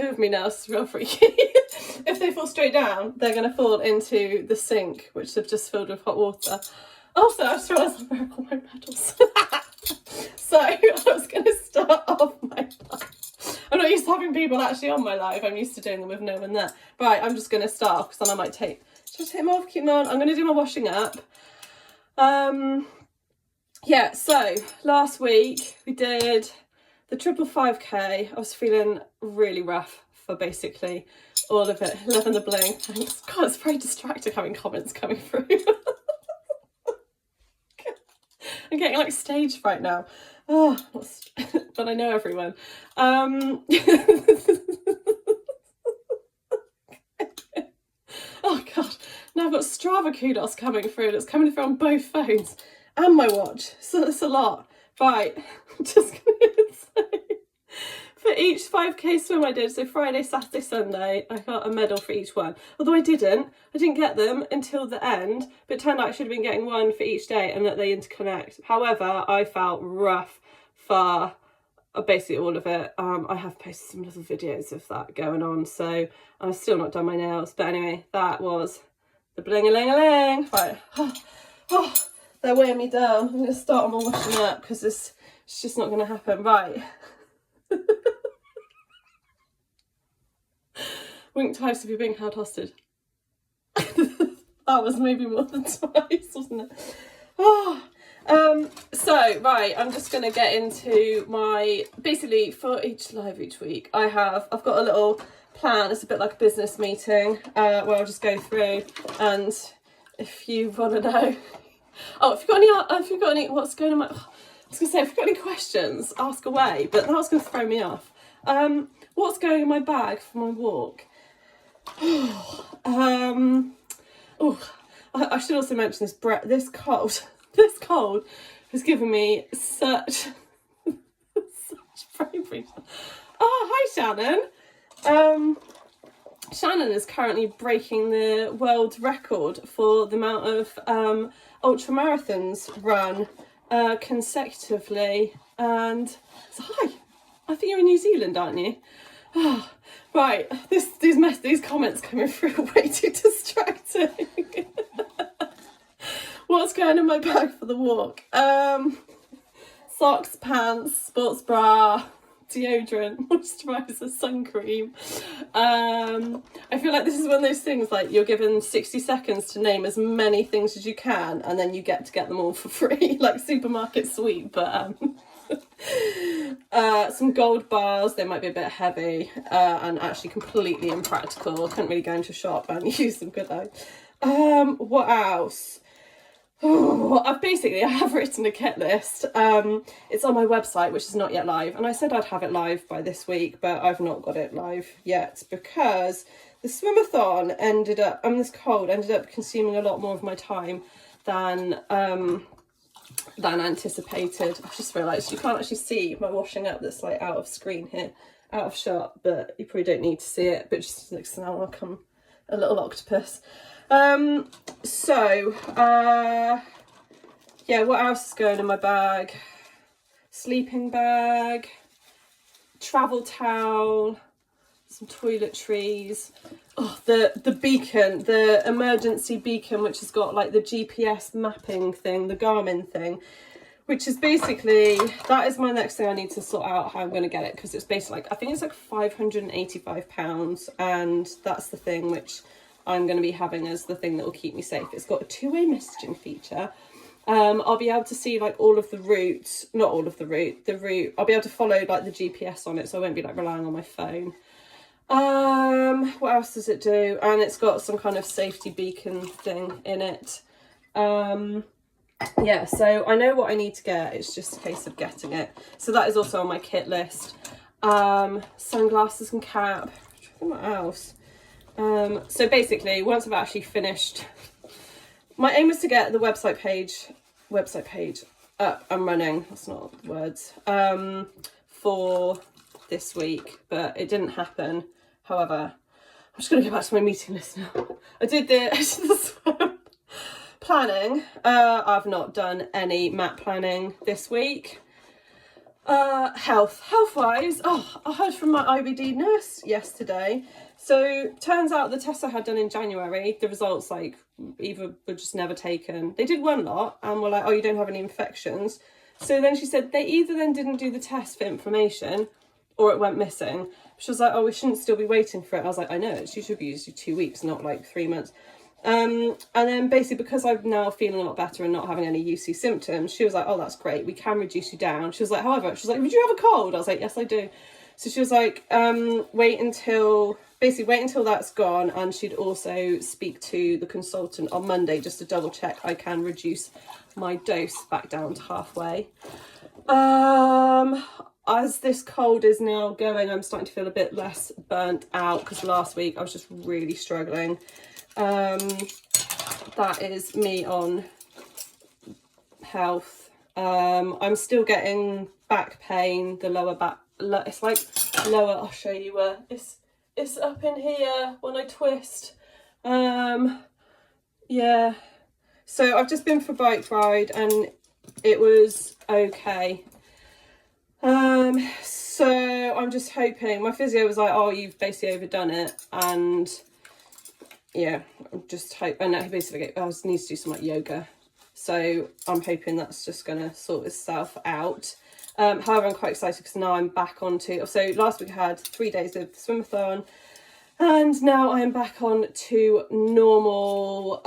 of me now, it's real freaky. If they fall straight down, they're going to fall into the sink, which they've just filled with hot water. Also, I just realised I'm wearing all my medals. So I was going to start off my live. I'm not used to having people actually on my live. I'm used to doing them with no one there. Right, I'm just going to start off because then I might take... Should I take them off? Keep them on? I'm going to do my washing up. Yeah, so last week we did the 555k. I was feeling really rough for basically all of it. Loving the bling. Thanks. God, it's very distracting having comments coming through. I'm getting like stage fright now. Oh, but I know everyone. Oh God, now I've got Strava kudos coming through and it's coming through on both phones and my watch. So that's a lot. Right, I'm just going to say, for each 5k swim I did, so Friday, Saturday, Sunday, I got a medal for each one. Although I didn't get them until the end, but it turned out I should have been getting one for each day and that they interconnect. However, I felt rough for basically all of it. I have posted some little videos of that going on, so I've still not done my nails. But anyway, that was the bling-a-ling-a-ling. Right, oh, they're weighing me down. I'm going to start on my washing up because it's just not going to happen. Right. Wink twice if you're being held hostage. That was maybe more than twice, wasn't it? Oh. So right, I'm just going to get into my, basically for each live each week, I've got a little plan. It's a bit like a business meeting where I'll just go through, and if you want to know, if you've got any, what's going on I was going to say, if you've got any questions, ask away, but that was going to throw me off. What's going in my bag for my walk? I should also mention this cold has given me such brain freeze. Oh, hi Shannon. Shannon is currently breaking the world record for the amount of ultra marathons run consecutively, and so hi, I think you're in New Zealand, aren't you? Oh, right, these comments coming through are way too distracting. What's going in my bag for the walk? Socks, pants, sports bra, deodorant, moisturiser, sun cream. I feel like this is one of those things, like you're given 60 seconds to name as many things as you can and then you get to get them all for free, like supermarket sweep. But some gold bars, they might be a bit heavy and actually completely impractical. Couldn't really go into a shop and use them, could I? What else? Oh, I have written a kit list. It's on my website, which is not yet live, and I said I'd have it live by this week, but I've not got it live yet because the Swimathon ended up consuming a lot more of my time than anticipated. I just realised you can't actually see my washing up that's like out of screen here, out of shot, but you probably don't need to see it, but just looks now like I'm a little octopus. Yeah, what else is going in my bag? Sleeping bag, travel towel, some toiletries. Oh, the beacon, the emergency beacon, which has got like the GPS mapping thing, the Garmin thing, which is basically, that is my next thing I need to sort out how I'm going to get it, because it's basically like, I think it's like £585, and that's the thing which I'm going to be having as the thing that will keep me safe. It's got a two-way messaging feature. I'll be able to see like all of the routes, not all of the route, I'll be able to follow like the GPS on it, so I won't be like relying on my phone. What else does it do? And it's got some kind of safety beacon thing in it. Yeah, so I know what I need to get, it's just a case of getting it. So that is also on my kit list. Sunglasses and cap. What else? So basically, once I've actually finished, my aim is to get the website page up and running, that's not words, for this week, but it didn't happen. However, I'm just going to go back to my meeting list now. I did the swim planning. I've not done any map planning this week. Health-wise, I heard from my IBD nurse yesterday. So turns out the tests I had done in January, the results like either were just never taken. They did one lot and were like, oh, you don't have any infections. So then she said they either then didn't do the test for inflammation or it went missing. She was like, oh, we shouldn't still be waiting for it. I was like, I know, it should be usually 2 weeks, not like 3 months. And then basically because I'm now feeling a lot better and not having any UC symptoms, she was like, oh, that's great, we can reduce you down. She was like, however, she's like, would you have a cold? I was like, yes, I do. So she was like, wait until that's gone, and she'd also speak to the consultant on Monday just to double check I can reduce my dose back down to halfway. As this cold is now going, I'm starting to feel a bit less burnt out because last week I was just really struggling. That is me on health. I'm still getting back pain, the lower back, it's like lower, I'll show you where, it's up in here when I twist. Yeah, so I've just been for a bike ride and it was okay. So I'm just hoping, my physio was like, oh, you've basically overdone it, and yeah, I'm just hoping, and he basically I need to do some like yoga, so I'm hoping that's just gonna sort itself out. However, I'm quite excited because now I'm back onto, so last week I had 3 days of the Swimathon, and now I'm back on to normal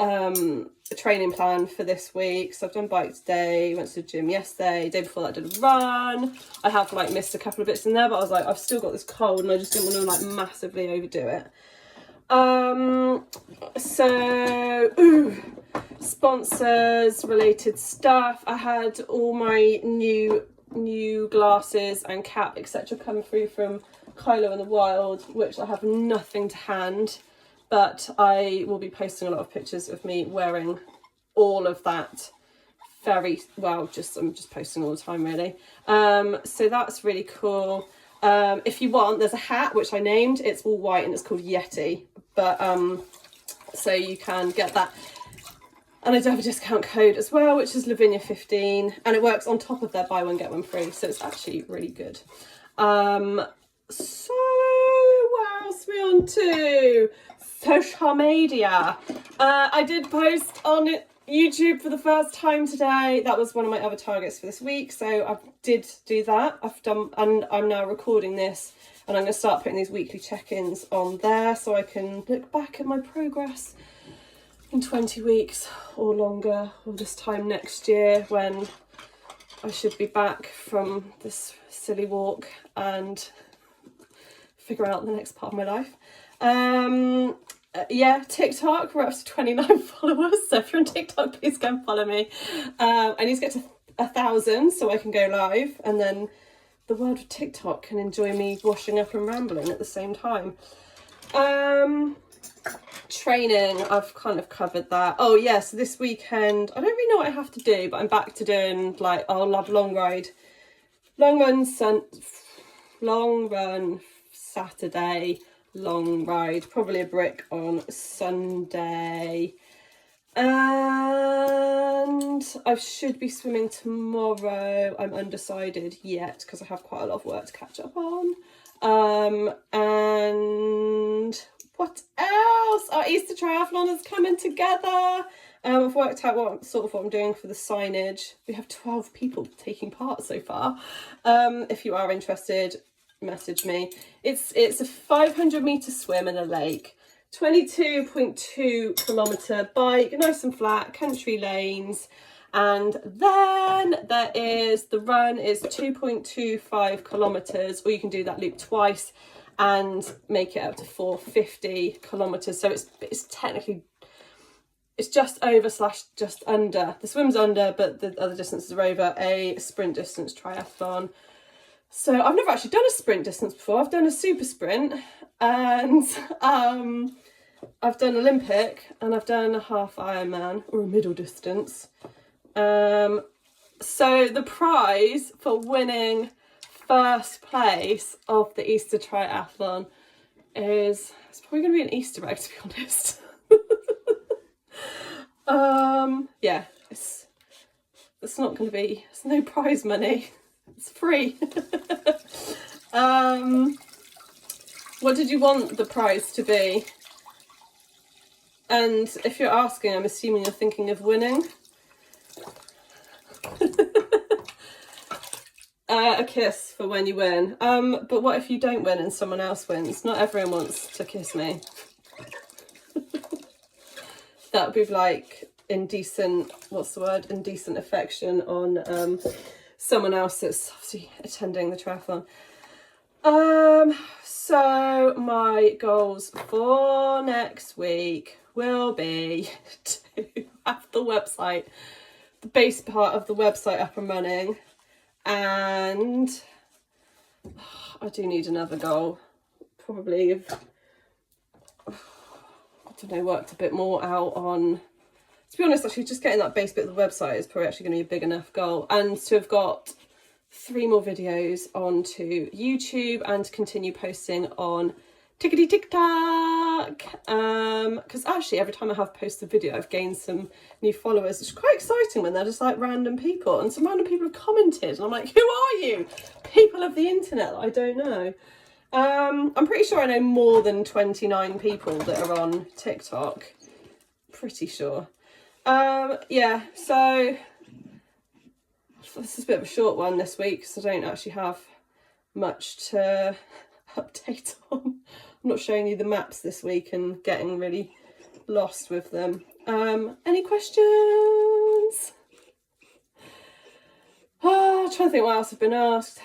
training plan for this week. So I've done bike today, went to the gym yesterday, day before that I did a run. I have like missed a couple of bits in there, but I was like, I've still got this cold and I just didn't want to like massively overdo it. Sponsors related stuff. I had all my new glasses and cap etc come through from Kylo in the Wild, which I have nothing to hand, but I will be posting a lot of pictures of me wearing all of that very well. I'm just posting all the time really. So that's really cool. If you want, there's a hat which I named, it's all white and it's called Yeti, but so you can get that, and I do have a discount code as well, which is Lavinia 15, and it works on top of their buy one get one free, so it's actually really good. So what else are we on to? Social media. I did post on YouTube for the first time today. That was one of my other targets for this week, so I did do that. I've done, and I'm now recording this, and I'm going to start putting these weekly check-ins on there so I can look back at my progress in 20 weeks or longer, or this time next year when I should be back from this silly walk and figure out the next part of my life. Yeah, TikTok, we're up to 29 followers, so if you're on TikTok, please go and follow me. I need to get to 1,000 so I can go live, and then the world of TikTok can enjoy me washing up and rambling at the same time. Training, I've kind of covered that. Oh yeah, so this weekend, I don't really know what I have to do, but I'm back to doing like, I'll love long run Saturday, long ride, probably a brick on Sunday, and I should be swimming tomorrow. I'm undecided yet because I have quite a lot of work to catch up on. And what else? Our Easter triathlon is coming together. I've worked out what I'm doing for the signage. We have 12 people taking part so far. If you are interested, message me. It's a 500 meter swim in a lake, 22.2 kilometer bike, nice and flat, country lanes, and then there is the run is 2.25 kilometers, or you can do that loop twice and make it up to 450 kilometers. So it's technically, it's just over / just under. The swim's under, but the other distances are over. A sprint distance triathlon. So I've never actually done a sprint distance before. I've done a super sprint, and I've done Olympic, and I've done a half Ironman, or a middle distance. So the prize for winning first place of the Easter triathlon is, it's probably going to be an Easter egg, to be honest. Yeah, it's not going to be, it's no prize money. It's free. What did you want the prize to be? And if you're asking, I'm assuming you're thinking of winning. A kiss for when you win. But what if you don't win and someone else wins? Not everyone wants to kiss me. That would be like indecent, what's the word? Indecent affection on someone else that's obviously attending the triathlon. So my goals for next week will be to have the website, the base part of the website up and running, and I do need another goal, probably if, I don't know, worked a bit more out on, to be honest, actually just getting that base bit of the website is probably actually going to be a big enough goal, and to have got 3 more videos onto YouTube and continue posting on TikTok. Because actually every time I have posted a video, I've gained some new followers. It's quite exciting when they're just like random people, and some random people have commented, and I'm like, who are you? People of the internet that I don't know. I'm pretty sure I know more than 29 people that are on TikTok. Pretty sure. Yeah, so this is a bit of a short one this week because I don't actually have much to update on. I'm not showing you the maps this week and getting really lost with them. Any questions? I'm trying to think what else have been asked.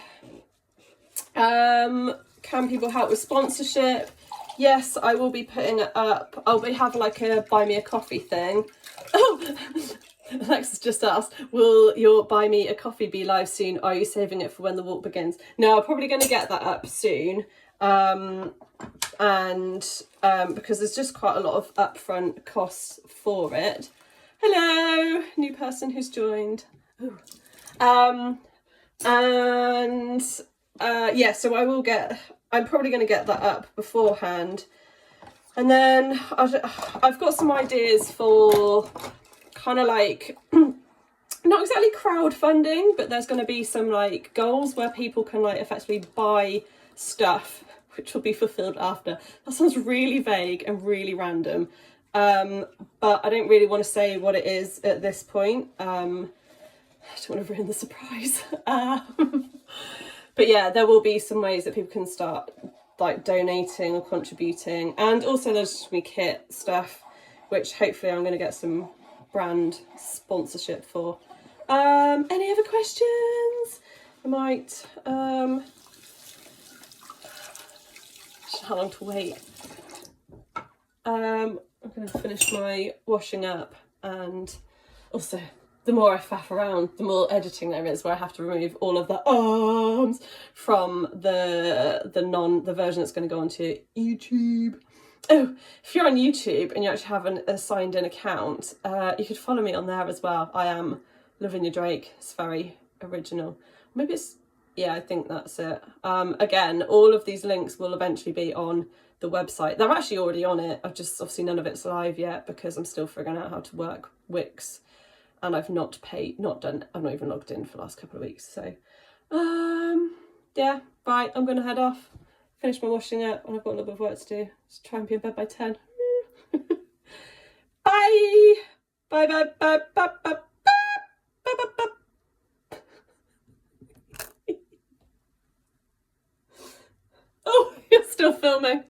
Can people help with sponsorship? Yes, I will be putting it up. I'll have like a buy me a coffee thing. Oh, Alexis just asked, will your buy me a coffee be live soon? Are you saving it for when the walk begins? No, I'm probably going to get that up soon. Because there's just quite a lot of upfront costs for it. Hello, new person who's joined. Ooh. Yeah, so I'm probably going to get that up beforehand. And then I've got some ideas for kind of like, not exactly crowdfunding, but there's going to be some like goals where people can like effectively buy stuff, which will be fulfilled after. That sounds really vague and really random. But I don't really want to say what it is at this point. I don't want to ruin the surprise. But yeah, there will be some ways that people can start like donating or contributing, and also there's just me kit stuff, which hopefully I'm going to get some brand sponsorship for. Any other questions? I might how long to wait. I'm going to finish my washing up, and also the more I faff around, the more editing there is, where I have to remove all of the arms from the version that's going to go onto YouTube. Oh, if you're on YouTube and you actually have a signed in account, you could follow me on there as well. I am Lavinia Drake. It's very original. Maybe it's, yeah, I think that's it. Again, all of these links will eventually be on the website. They're actually already on it. I've just, obviously none of it's live yet because I'm still figuring out how to work Wix. And I've not even logged in for the last couple of weeks. So, yeah, right, I'm going to head off, finish my washing up, and I've got a little bit of work to do. Just try and be in bed by 10. Bye! Bye, bye, bye, bye, bye, bye, bye, bye, bye. Oh, you're still filming.